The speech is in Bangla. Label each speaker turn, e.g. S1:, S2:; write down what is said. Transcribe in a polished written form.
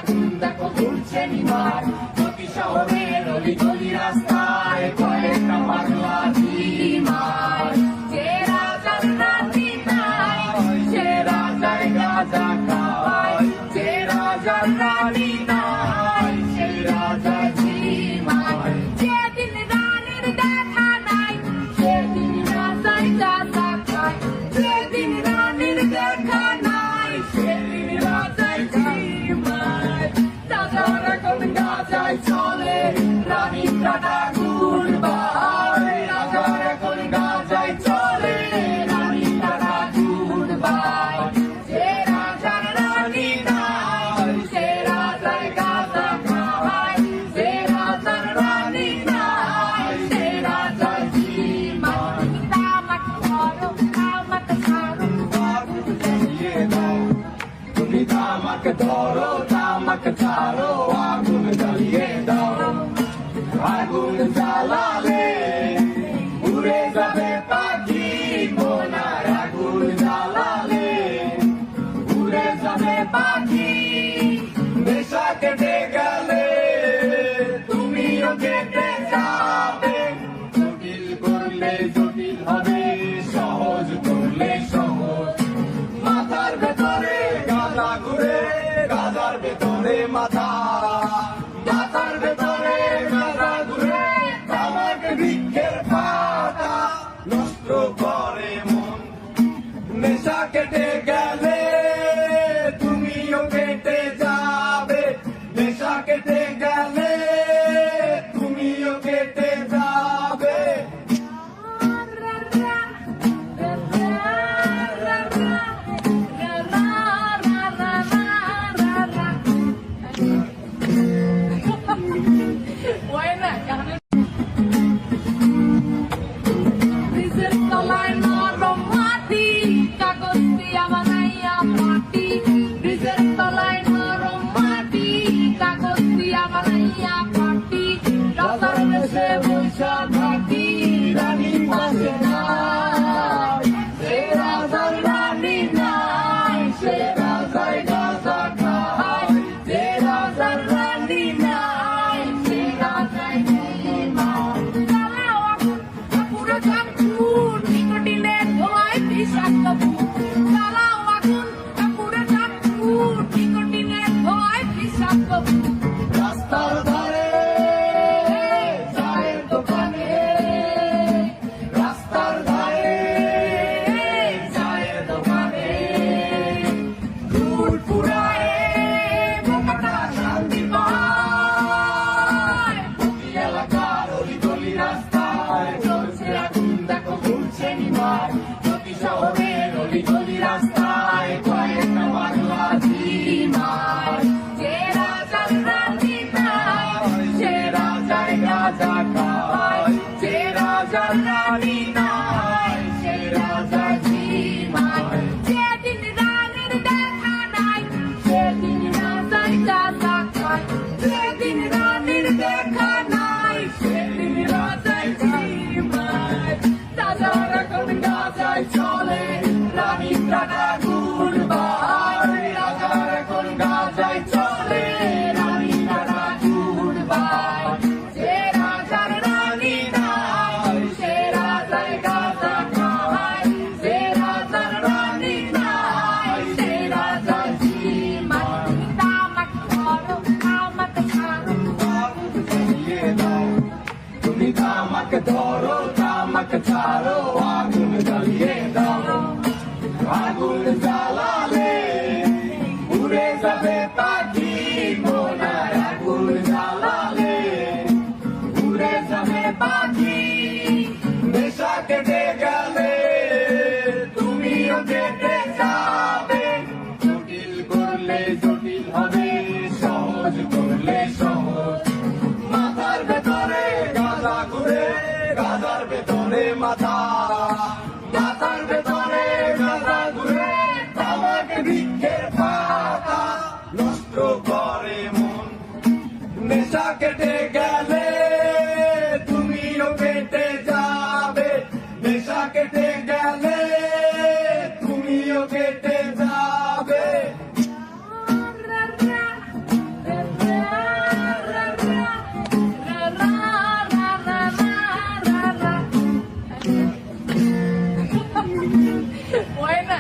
S1: আগুন দেখো ঘুরছে নিমার, প্রতি শহরের অলি গলি রাস্তায় কয়েকটা পাগলা ঝিমার। যে রাজার রানী নাই সে রাজার গাঁজা খায়, যে রাজার রানী নাই সে রাজা ঝিমার। যেদিন রানীর দেখা নাই সেদিন রাজায় গাঁজা খায়, যেদিন রানীর দেখা নাই সেদিন রাজায় ঝিমার। রাজার এখন গাঁজায় চলে রানীর টাটা গুড়বাই, রাজার এখন গাঁজায় চলে রানীর টাটা গুড়বাই। যে রাজার রানী নাই সে রাজায় গাঁজা খায়, যে রাজার রানী নাই সে রাজায় ঝিমার। তামাক ধরো তামাক ছাড়ো আগুন জ্বালিয়ে দাও, তুমি তামাক ধরো তামাক ছাড়ো আগুন জ্বালিয়ে দাও। আগুন জ্বালালে উড়ে যাবে পাখি মোনার, আগুন জ্বালালে উড়ে যাবে পাখি। নেশা কেটে গেলে তুমিও কেটে যাবে, জটিল করলে জটিল হবে, সহজ করলে সহজ। মাথার ভেতরে গাঁজা ঘুরে, গাঁজার ভেতরে মাথা, মাথার ভেতরে গাঁজা ঘুরে, তামাক বৃক্ষের পাতা নষ্ট করে মন। নেশা কেটে গেলে তুমিও কেটে যাবে, নেশা কেটে গেলে তুমিও কেটে যাবে।
S2: Buena, নিজের তলায় নরম মাটি, কাগজ দিয়া বানাইয়া পাটি, নিজের তলায় নরম মাটি, কাগজ দিয়া বানাইয়া পাটি। রাজার দেশে বৈশা থাকি রানী পাশে নাই, সে রাজার রানী নাই সে রাজায় গাঁজা খায়, যে রাজার রানী নাই সে রাজায় ঝিমার। জ্বালাও আগুন পুরো চাঁদপুর নিকটিনের ধোঁয়ায় বিষাক্ত ভূত, জ্বালাও আগুন পুরো চাঁদপুর নিকটিনের ধোঁয়ায় বিষাক্ত ভূত।
S1: রাস্তার ধারে চায়ের দোকানে, রাস্তার ধারে চায়ের দোকানে, দুধ পুরায় বোকাটা শান্তি পায়। প্রতি এলাকার অলি গলি রাস্তায় চলছে আগুন দেখো ঘুরছে নিমার, প্রতি শহরের অলি গলি রাস্তায় কয়েকটা পাগলা ঝিমার।
S2: যে রাজার রানী নাই
S1: সে রাজার গাঁজা খায়, যে রাজার রানী নাই সে রাজা ঝিমার।
S2: যেদিন রানীর দেখা নাই সেদিন রাজায় গাঁজা খায়, যেদিন রানীর দেখা নাই সেদিন রাজায় ঝিমার। রাজার এখন গাঁজায় চলে রানীর টাটা গুড়বাই,
S1: রাজার এখন গাঁজায় চলে রানীর টাটা গুড়বাই।
S2: যে রাজার রানী নাই সে রাজায় গাঁজা খায়, যে রাজার রানী নাই সে রাজায় ঝিমার। তামাক ধরো তামাক ছাড়ো
S1: আগুন জ্বালিয়ে দাও, তুমি তামাক ধরো তামাক ছাড়ো আগুন জ্বালিয়ে দাও। আগুন জ্বালালে উড়ে যাবে পাখি মোনার, আগুন জ্বালালে উড়ে যাবে পাখি। নেশা কেটে গেলে তুমিও কেটে যাবে, জটিল করলে জটিল হবে, সহজ করলে সহজ। মাথার ভেতরে গাঁজা ঘুরে, গাঁজার ভেতরে মাথা, মাথার ভেতরে গাঁজা ঘুরে, তামাক বৃক্ষের পাতা নষ্ট করে মন। নেশা কেটে গেলে তুমিও কেটে যাবে, নেশা কেটে গেলে তুমিও কেটে যাবে।
S2: পড়ে না,